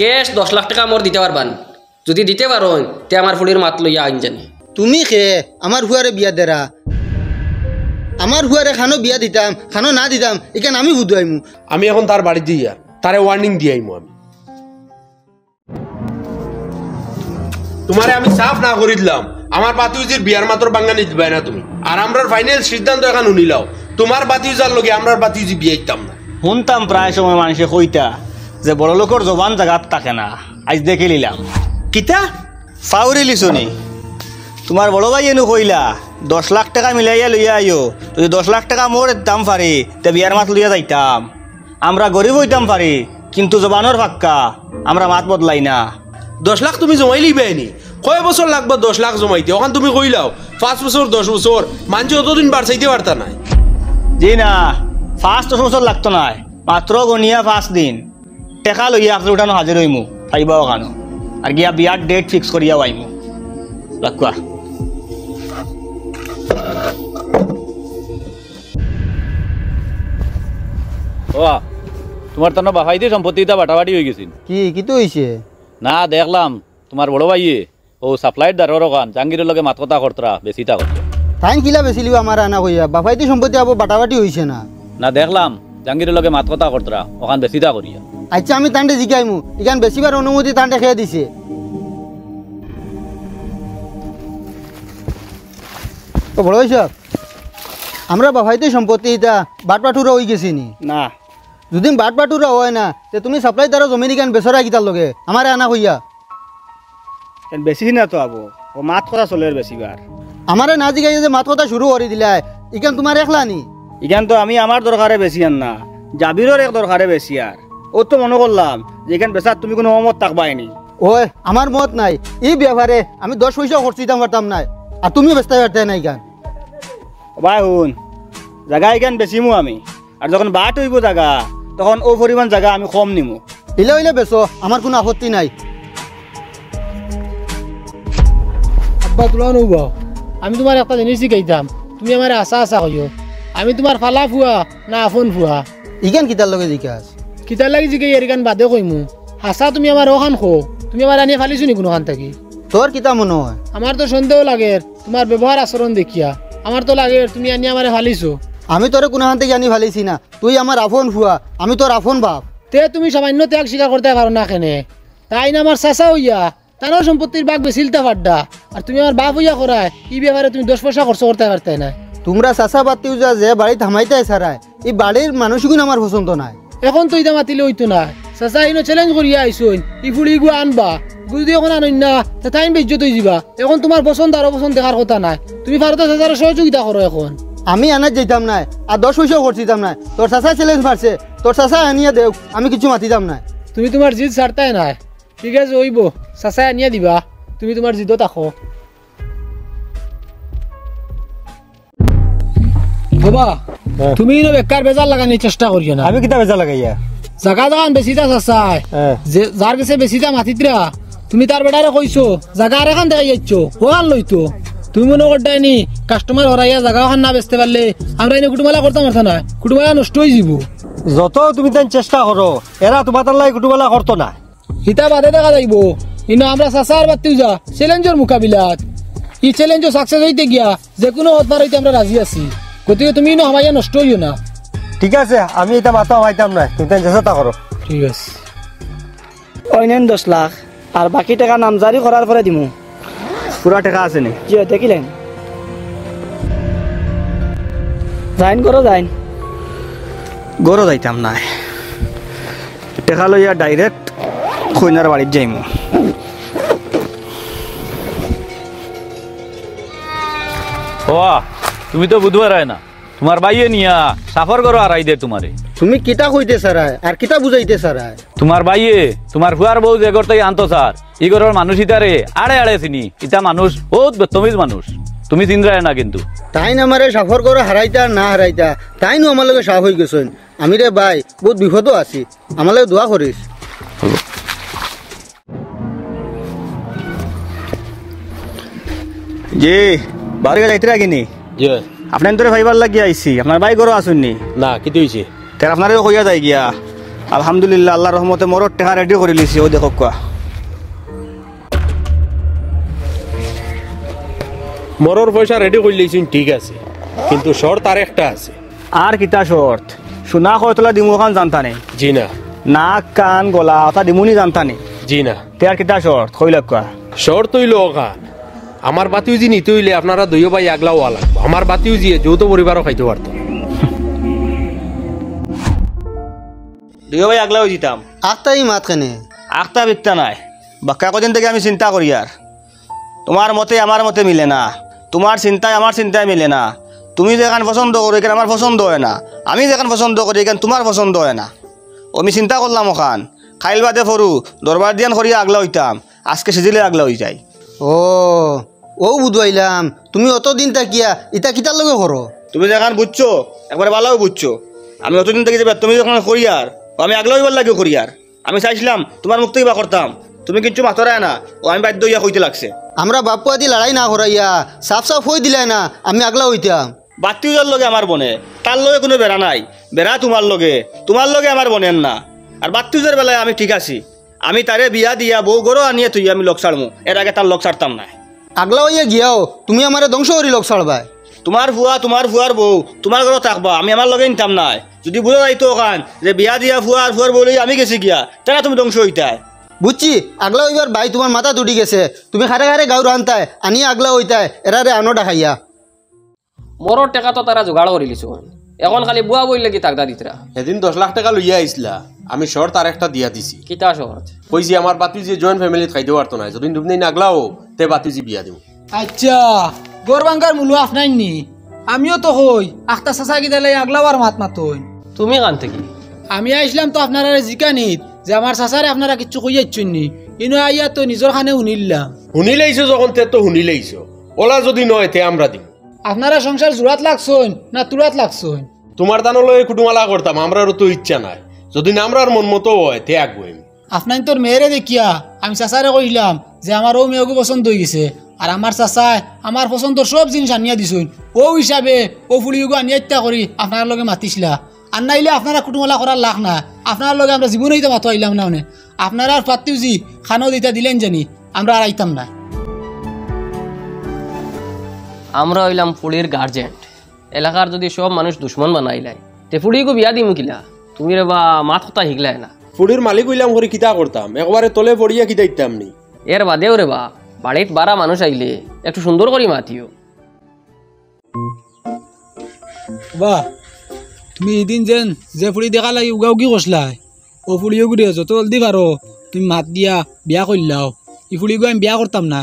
Cash 10 lakh টাকা মোর দিতে পারবান যদি দিতে পারো তে আমার ফুলির মাত লইয়া আইন জানি তুমি খে আমার হুয়ারে বিয়া দেরা আমার হুয়ারে খানো বিয়া দিতাম খানো না দিতাম এখানে আমি বুঝাইমু আমি এখন তার বাড়ি দিয়া তারে ওয়ার্নিং দিয়াইমু আমি তোমারে আমি সাফ না করে দিলাম আমার বাতিউজির বিয়ার মাত্র বাঙ্গানি দিবাই না তুমি আর আমরার ফাইনাল সিদ্ধান্ত এখন উনিলাও তোমার বাতিউজার লগে আমরার বাতিউজি বিয়ে দিতাম না শুনতাম প্রায় সময় মানুষে কইতা যে বড় লোকের জবান জায়গাত থাকে না আজ দেখে নিলাম কিতা চাউরি লিছনি তোমার বড় ভাই এনু কইলা 10 লাখ টাকা মিলাইয়া লইয়া আইও যদি 10 লাখ টাকা মোর দাম পারি তে বিয়ার মাছ লইয়া যাইতাম আমরা গরিব হইতাম পারি কিন্তু জবানোর ফাক্কা আমরা মাত বদলাই না 10 লাখ তুমি জমাই লিবাইনি কয় বছর লাগবে 10 লাখ জমাইতে ওখান তুমি কইলাও 5 বছর 10 বছর মানছি অতদিন বাড়াইতে পারতা নাই জি না 5 বছর লাগতো না মাত্র গনিয়া 5 দিন টাকা লইয়া আপনি উঠানো হাজির হইমু পাইবা ওখানো আর গিয়া বিয়ার ডেট ফিক্স করিয়া আইমু রাখবা ও তোমার তো বাফাইতে সম্পত্তিটা বাটাবাটি হয়ে গেছিল কি তো হইছে না দেখলাম তোমার বড় ভাইয়ে ও সাপ্লাইট দারোর ওখান জাহাঙ্গীরের লগে মাত কথা করতরা বেশিটা করতো টাইম কিলা বেশি লিবা আমার আনা কইয়া বাফাইতে সম্পত্তি আবো বাটাবাটি হইছে না না দেখলাম জাহাঙ্গীরের লগে মাত কথা করতরা ওখান বেশিটা করিয়া আচ্ছা আমি তান্ডে জিগাইমু ইখান বেশিবার অনুমতি তান্ডে খেয়ে দিছে তো বড় হইছ আমরা বাফাইতে সম্পত্তি এটা বাটপাটুরা হই গেছি নি না যদি বাটপাটুরা হয় না তে তুমি সাপ্লাই দ্বারা জমিন ইখান বেচরা কিতার লগে আমার আনা কইয়া বেশি না তো আবো ও মাত কথা চলে বেশিবার আমারে না জিগাই যে মাত কথা শুরু করে দিলাই ইখান তোমার একলা নি ইখান তো আমি আমার দরকারে বেশি আর না জাবিরের এক দরকারে বেশি আর ও তো মনে করলাম যে এখান বেচার তুমি কোনো অমত থাকবাইনি ওই আমার মত নাই এই ব্যাপারে আমি 10 পয়সা খরচ দিতাম পারতাম না আর তুমি বেচতে পারতে না ইখান ভাই শুন জায়গা এখান বেচিমু আমি আর যখন বাট হইব জায়গা তখন ও পরিমাণ জায়গা আমি কম নিমু হিলে হইলে বেচো আমার কোনো আপত্তি নাই আব্বা তোলা নব আমি তোমার একটা জিনিস শিখাইতাম তুমি আমার আশা আশা কইও আমি তোমার ফালা ফুয়া না আফন ফুয়া ইখান কিতার লগে জিকাস কিতার লাগি জিকাই এর গান বাদে কইমু হাসা তুমি আমার ওখান খো তুমি আমার আনিয়ে ফালিছো নি কোনোখান থাকি তোর কিতা মনে হয় আমার তো সন্দেহ লাগে তোমার ব্যবহার আচরণ দেখিয়া আমার তো লাগে তুমি আনিয়ে আমারে ফালিছো আমি তোরে কোনোখান থেকে আনি ফালিছি না তুই আমার আফন ফুয়া আমি তোর আফন বাপ তে তুমি সামান্য ত্যাগ স্বীকার করতে পারো না কেনে তাই না আমার চাচা হইয়া তারও সম্পত্তির বাঘ বেচিলতে পারডা আর তুমি আমার বাপ হইয়া করায় এই ব্যাপারে তুমি 10 পয়সা খরচ করতে পারতে না তোমরা চাচা বাতিও যা যে বাড়ি থামাইতে সারায় এই বাড়ির মানুষগুলো আমার পছন্দ নাই এখন তো ইটা মাতিলে হইতো না চাচা ইনো চ্যালেঞ্জ করিয়া আইসুন ই ফুড়ি গু আনবা যদি এখন আনইন না তাই বেজ্জত হয়ে যাবা এখন তোমার পছন্দ আর অপছন্দ দেখার কথা নাই তুমি ভারতের চাচার সহযোগিতা করো এখন আমি আনার যেতাম না আর 10 পয়সাও খরচ দিতাম না তোর চাচা চ্যালেঞ্জ মারছে তোর চাচা আনিয়া দেও আমি কিছু মাতিতাম না তুমি তোমার জিদ ছাড়তাই নাই ঠিক আছে হইব চাচাই আনিয়া দিবা তুমি তোমার জিদত থাকো বাবা তুমি ইনো বেকার বেজার লাগানোর চেষ্টা করিও না আমি কিতা বেচা লাগাইয়া জাগা জাগান বেশিটা চাচাই যে যার কাছে বেশিটা মাতিতরা তুমি তার বেটারে কইছো জাগা আর এখন দেখাই যাচ্ছ ওখান লইতো তুমি মনে করতাইনি কাস্টমার হরাইয়া জাগা ওখান না বেচতে পারলে আমরা এনে কুটুমালা করতাম পারতাম না কুটুমালা নষ্ট হয়ে যাব যত তুমি তাই চেষ্টা করো এরা তোমার তার লাগে কুটুমালা করতো না হিতা বাদে দেখা যাইব ইনো আমরা চাচার বাতিও যা চ্যালেঞ্জের মোকাবিলাত এই চ্যালেঞ্জ সাকসেস হইতে গিয়া যে কোনো হতবার হইতে আমরা রাজি আছি গতিকে তুমি ইনো আমাইয়া নষ্ট হইও না ঠিক আছে আমি এটা মাথা হইতাম না তুমি তাই চেষ্টা করো ঠিক আছে অইনেন 10 লাখ আর বাকি টাকা নামজারি করার পরে দিমু পুরা টাকা আছে নি জি দেখিলেন জাইন করো জাইন গরো যাইতাম না টাকা লইয়া ডাইরেক্ট কইনার বাড়িত যাইমু ও তুমি তো বুধবার হয় না তোমার বাইয়ে নিয়া সাফর করো আর আইদের তোমারে তুমি কিতা কইতে সারায় আর কিতা বুঝাইতে সারায় তোমার বাইয়ে তোমার ফুয়ার বউ যে করতে আনতো স্যার ই ঘরের মানুষ ইতারে আড়ে আড়ে চিনি ইটা মানুষ বহুত বদতমিজ মানুষ তুমি চিন্তায় না কিন্তু তাই না আমারে সাফর করে হারাইতা আর না হারাইতা তাই নো আমার লগে সাফ হয়ে গেছেন আমি রে ভাই বহুত বিপদও আছি আমার লগে দোয়া করিস জি বাড়ি যাইতে রাখিনি আপনার তোরে ভাইবার লাগিয়া আইছি আপনার ভাই গরো আসুননি না কি হইছে তার আপনারও কইয়া যাই গিয়া আলহামদুলিল্লাহ আল্লাহর রহমতে মোর টেকা রেডি করে লিছি ও দেখো কোয়া মরর পয়সা রেডি করে লইছেন ঠিক আছে, কিন্তু শর্ত আর একটা আছে। আর কিতা শর্ত সোনা কয়তলা দিমু খান জানতা নেই জি না। নাক কান গলা অথা দিমুনি জানতা নেই জি না। তে আর কিতা শর্ত কইলা কোয়া শর্ত হইল ওখান আমার বাতিউজি নিতে হইলে আপনারা দুইও ভাই আগলা হওয়া লাগবে। আমার বাতিউজি যৌথ পরিবারও খাইতে পারত না। দুই ভাই আগলাও জিতাম আখতাই মাত কেনে আখতা বিকতা নাই বাক্কা কদিন থেকে আমি চিন্তা করি আর তোমার মতে আমার মতে মিলে না, তোমার চিন্তায় আমার চিন্তায় মিলে না, তুমি যেখান পছন্দ করো এখানে আমার পছন্দ হয় না, আমি যেখান পছন্দ করি এখানে তোমার পছন্দ হয় না। আমি চিন্তা করলাম ওখান খাইল বাদে ফরু দরবার দিয়ান করিয়া আগলা হইতাম, আজকে সিজিলে আগলা হয়ে যায়। ও ও বুঝবাইলাম তুমি অতদিন তাকিয়া ইটা কিতার লগে করো। তুমি যেখান বুঝছো একবারে ভালোও বুঝছো, আমি অতদিন থেকে যাবে তুমি যখন করি আর আমি আগলা হইবার লাগে করি আর আমি চাইছিলাম তোমার মুক্তি বা করতাম, তুমি কিন্তু মাথরায় না ও আমি বাধ্য হইয়া কইতে লাগছে। আমরা বাপ্পা দি লড়াই না করাইয়া সাফ সাফ হয়ে দিলাই না আমি আগলা হইতাম। বাতিউজার লগে আমার বনে তার লগে কোনো বেড়া নাই, বেড়া তোমার লগে আমার বনেন না। আর বাতিউজার বেলায় আমি ঠিক আছি, আমি তারে বিয়া দিয়া বউ গরো আনিয়ে তুই আমি লোক ছাড়মু, এর আগে তার লোক ছাড়তাম না। আগলা হইয়া গিয়াও তুমি আমারে ধ্বংস করি লোক ছাড়বাই। তোমার ফুয়ার বউ তোমার ঘরে থাকবা, আমি আমার লগে নিতাম নাই। যদি বুঝা যাইতো ওখান যে বিয়া দিয়া ফুয়ার বউ আমি গেছি গিয়া তারা তুমি ধ্বংস হইতাই। বুঝছি আগলা হইবার ভাই তোমার মাথা তুটি গেছে, তুমি খারে খারে গাঁর আনতায় আনিয়ে আগলা হইতায় এরারে আনো ডাকাইয়া। মরর টেকা তো তারা জোগাড় করে লিছো, এখন খালি বুয়া বই লাগি তাকদা দিতরা। সেদিন 10 লাখ টাকা লইয়া আইসলা, আমি শর্ত আর একটা দিয়া দিছি। কিতা শহর কইছি আমার বাতিউজি জয়েন্ট ফ্যামিলিত খাইতে পারতো না, যদি তুমি আগলাও তে বাতিউজি বিয়া দিব। আচ্ছা গোরবাঙ্গার মূল্য আপনার নি আমিও তো হই আখতা চাচা গিদালে আগলাবার মাত মাতই। তুমি কান থেকে আমি আইসলাম তো আপনারা জিকানিত যে আমার চাচারে আপনারা কিচ্ছু কইয়াচ্ছেন নি, ইনো আইয়া তো নিজের খানে শুনিলাম। শুনিলেইছো যখন তে তো শুনিলেইছো, ওলা যদি নয় তে আমরা দিব। আপনারা সংসার জোড়াত লাগছইন না তুরাত লাগছইন? তোমার দানো লয়ে কুটুমালা করতাম, আমরারও তো ইচ্ছা নাই। যদি আমরার মন মতো হয় তে আগুইম। আপনার তোর মেয়েরে দেখিয়া আমি চাচারে কইলাম যে আমার ও মেয়েকে পছন্দ হয়ে গেছে, আর আমার চাচায় আমার পছন্দর সব জিনিস আনিয়া দিছইন। ও হিসাবে ও ফুলিগো আনিয়া ইত্যা করি আপনার লগে মাতিছিলা। আর নাইলে আপনারা কুটুমলা করার লাখ না, আপনার লগে আমরা জীবন হইতে মাতো আইলাম না। মানে আপনারা আর পাতিউজি খানো দিতা দিলেন জানি আমরা আর আইতাম না। আমরা হইলাম ফুলির গার্জেন্ট, এলাকার যদি সব মানুষ দুশ্মন বানাইলাই তে ফুলিগো বিয়া দিমু কিলা? তুমি রে বা মাত কথা শিখলাই না। ফুডির মালিক হইলাম করে কিতা করতাম, একবারে তলে পড়িয়া কিতা ইতাম নি। এর বাদেও রে বা বাড়িত 12 মানুষ আইলে একটু সুন্দর করে মাতিও। বাহ তুমি এদিন যেন যে ফুলি দেখা লাগি উগা উগি কষলাই, ও ফুলিও গুড়ি যত জলদি পারো তুমি মাত দিয়া বিয়া করলাও। ই ফুলিগো আমি বিয়া করতাম না,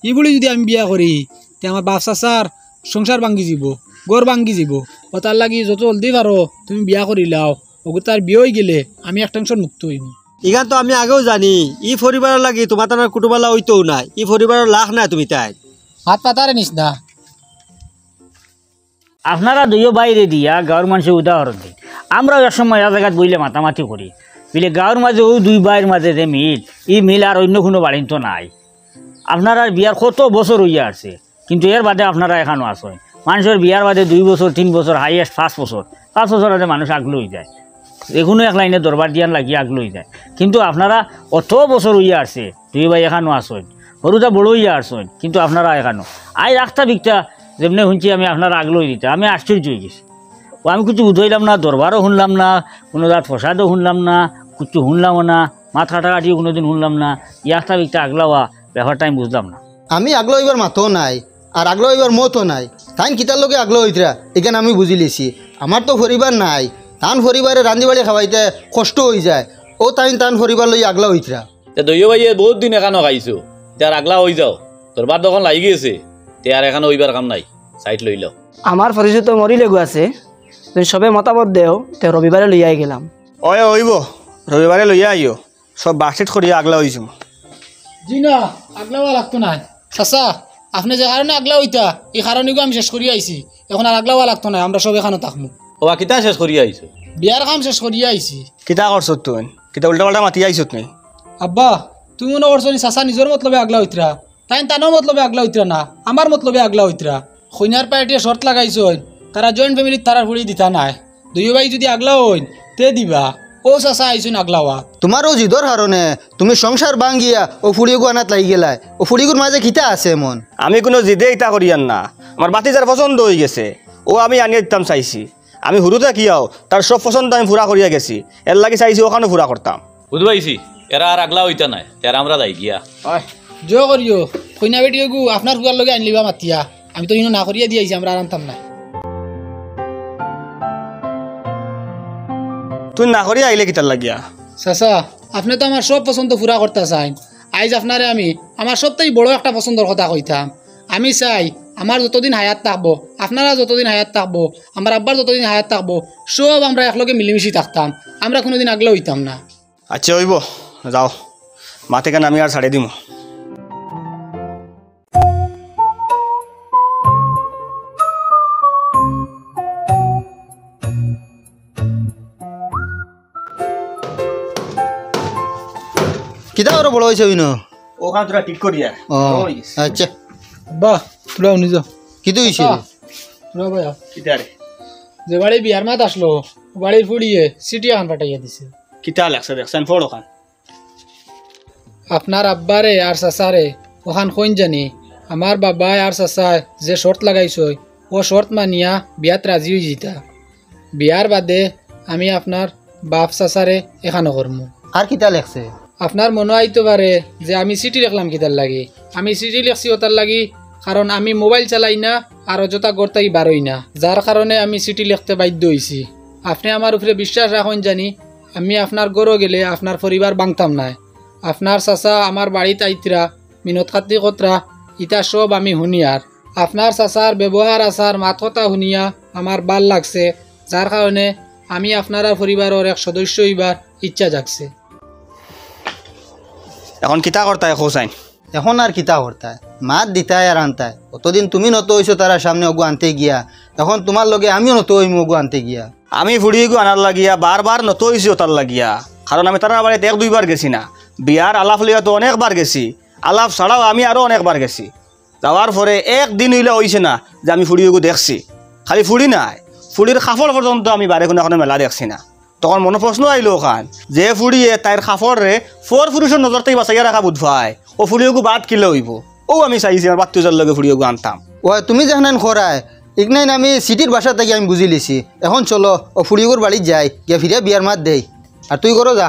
ই ফুলি যদি আমি বিয়া করি তে আমার বাপ চাচার সংসার ভাঙ্গি যাব, গড় ভাঙ্গি যাব। ও তার লাগি যত জলদি পারো তুমি বিয়া করিলাও, ওগুলো তার বিয়ে হয়ে গেলে আমি এক টেনশন মুক্ত হইব। ইখান তো আমি আগেও জানি ই পরিবারের লাগি তোমার তার কুটুমালা হইতেও নাই, ই পরিবারের লাখ নাই তুমি তাই হাত পাতারে নিস না। আপনারা দুইও বাইরে দিয়া গাঁর মানুষের উদাহরণ দিন। আমরাও এক সময় এক জায়গায় বইলে মাতামাতি করি, বলে গাঁর মাঝে ও দুই ভাইয়ের মাঝে যে মিল, এই মিল আর অন্য কোনো বাড়িতে তো নাই। আপনারা বিয়ার কত বছর হইয়া আসছে, কিন্তু এর বাদে আপনারা এখানেও আসেন। মানুষের বিয়ার বাদে 2 বছর 3 বছর হাইয়েস্ট 5 বছর, 5 বছর আগে মানুষ আগলো হয়ে যায়, এখনো এক লাইনে দরবার দিয়ান লাগিয়ে আগলো হয়ে যায়। কিন্তু আপনারা অত বছর হইয়া আসছে, 2 ভাই এখানেও আসেন, সরুটা বড় হইয়া আসেন, কিন্তু আপনারা এখানেও আই রাখতা বিকটা যেমনি শুনছি আমি আপনারা আগলো হয়ে দিতে আমি আশ্চর্য হয়ে গেছি। ও আমি কিছু বুঝাইলাম না, দরবারও শুনলাম না, কোনো রাত ফসাদও শুনলাম না, কিছু শুনলামও না, মাথা কাটাকাটিও কোনোদিন শুনলাম না। ইয়াকটা বিকটা আগলাওয়া ব্যাপারটা আমি বুঝলাম না। আমি আগলো হইবার মাথও নাই আর আগলো হইবার মতও নাই, তাইন কিতার লগে আগলো হইতরা এখানে আমি বুঝি লিছি। আমার তো পরিবার নাই, তান পরিবারে রান্ধি বাড়ি খাওয়াইতে কষ্ট হয়ে যায়, ও তান পরিবার লই আগলা হইতরা। দইয় ভাইয়ে বহুত দিন এখানো খাইছো, তার আগলা হয়ে যাও, তোর বাদ যখন লাগি গেছে তে আর এখানে হইবার কাম নাই, সাইড লইল। আমার পরিচিত মরি লেগু আছে, তুমি সবে মতামত দেও তে রবিবারে লইয়াই গেলাম। ওই হইব রবিবারে লইয়া আইও, সব বাসিট করিয়া আগলা হইছো। জি না আগলাওয়া লাগতো না চাচা, আপনি যে কারণে আগলা হইতা এই কারণেও আমি শেষ করি আইছি, এখন আর আগলাওয়া লাগতো না, আমরা সব এখানে থাকবো। ও কিতা শেষ করি আইছো? বিয়ার কাম শেষ করিয়া আইছি। কিতা করছ তুই? কিতা উল্টা পাল্টা মাতি আইছত নি? আব্বা তুমি মনে করছো নি চাচা নিজের মতলবে আগলা হইতরা, তাই তানোর মতলবে আগলা হইতরা না, আমার মতলবে আগলা হইতরা। কইনার পার্টিয়ে শর্ত লাগাইছ তারা জয়েন্ট ফ্যামিলির তারা ফুড়ি দিতা নাই, 2 ভাই যদি আগলা হইন তে দিবা, ও চাচা আইসুন আগলাওয়া তোমারও জিদর কারণে তুমি সংসার ভাঙ্গিয়া ও ফুড়িগু আনাত লাগি গেলাই ও ফুড়িগুর মাঝে খিতা আছে এমন আমি কোনো জিদে ইটা করিয়ান না আমার বাতিজার পছন্দ হয়ে গেছে ও আমি আনিয়ে দিতাম চাইছি আমি হুরুতে কিয়াও তার সব পছন্দ আমি ফুরা করিয়া গেছি এর লাগি চাইছি ওখানে ফুরা করতাম বুঝবাইছি এরা আর আগলা হইতা নাই এরা আমরা যাই গিয়া জয় করিও কইনা বেটিও গু আপনার হুয়ার লগে আনলিবা মাতিয়া আমি তো ইনো না করিয়া দিয়েছি আমরা আনতাম না তুই না করিয়া আইলে কিতার লাগিয়া চাচা আপনি তো আমার সব পছন্দ পুরা করতে চাই আইজ আপনারে আমি আমার সবথেকে বড় একটা পছন্দের কথা কইতাম আমি চাই আমার যতদিন হায়াত থাকবো আপনারা যতদিন হায়াত থাকবো আমার আব্বার যতদিন হায়াত থাকবো সব আমরা একলগে মিলেমিশি থাকতাম আমরা কোনোদিন আগলে হইতাম না আচ্ছা হইব যাও মাতে কেন আমি আর ছাড়ে দিম কিতা আরো বড় হয়েছে ওইন ওখানে তোরা ঠিক করিয়া ও আচ্ছা বাহ তোরা নিজ কিতো হয়েছে তোরা ভাইয়া কিতা রে যে বাড়ি বিয়ার মাত আসলো বাড়ির ফুড়িয়ে সিটি আন পাঠাইয়া দিছে কিতা লাগছে দেখছেন ফোড় ওখান আপনার আব্বারে আর চাচারে ওখান কইন জানি আমার বাবাই আর চাচায় যে শর্ত লাগাইছই ও শর্ত মানিয়া বিয়াত রাজি হয়ে যেতা বিয়ার বাদে আমি আপনার বাপ চাচারে এখানো করমু আর কিতা লেখছে আপনার মনে আইতে পারে যে আমি চিঠি লিখলাম কিতার লাগি আমি চিঠি লিখছি ওটার লাগি কারণ আমি মোবাইল চালাই না আর অযথা গড়তাই বারোই না যার কারণে আমি চিঠি লিখতে বাধ্য হয়েছি আপনি আমার উপরে বিশ্বাস রাখুন জানি আমি আপনার গড়ো গেলে আপনার পরিবার বাংতাম নাই আপনার চাচা আমার বাড়িতে আইতরা মিনত খাতি কতরা ইটা সব আমি শুনিয়ার আপনার চাচার ব্যবহার আচার মাত কথা শুনিয়া আমার ভাল লাগছে যার কারণে আমি আপনারা পরিবারের এক সদস্য হইবার ইচ্ছা জাগছে এখন কিতা করতা খোঁচাইন এখন আর কিতা করতায় মাত দিতায় আর আনতায় অতদিন তুমি নত হইছো তারা সামনে ওগু আনতে গিয়া এখন তোমার লগে আমিও নত হইম ওগু আনতে গিয়া আমি ফুড়িগু আনার লাগিয়া বারবার নত হয়েছি ওটার লাগিয়া কারণ আমি তারা বাড়িতে এক দুইবার গেছি না বিয়ার আলাপ লিয়া তো অনেকবার গেছি আলাপ ছাড়াও আমি আরও অনেকবার গেছি যাওয়ার পরে একদিন হইলে হইছে না যে আমি ফুড়িগু দেখছি খালি ফুড়ি নাই ফুড়ির কাপড় পর্যন্ত আমি বাড়ি কোনো এখন মেলা দেখছি না তখন মনে প্রশ্ন আইলো ওখান যে ফুড়িয়ে তাইর কাপড়রে ফোর পুরুষের নজরতেই বাঁচাইয়া রাখা বুধ ভাই ও ফুড়িগু বাদ কিলে হইব ও আমি চাইছি আমার বাত্তুজার লগে ফুড়িগু আনতাম ও তুমি যেখানে খরায় ইগনাইন আমি সিটির বাসা থেকে আমি বুঝি লিছি এখন চলো ও ফুড়িগুর বাড়িত যাই গিয়া ফিরে বিয়ার মাত দেই আর তুই করো যা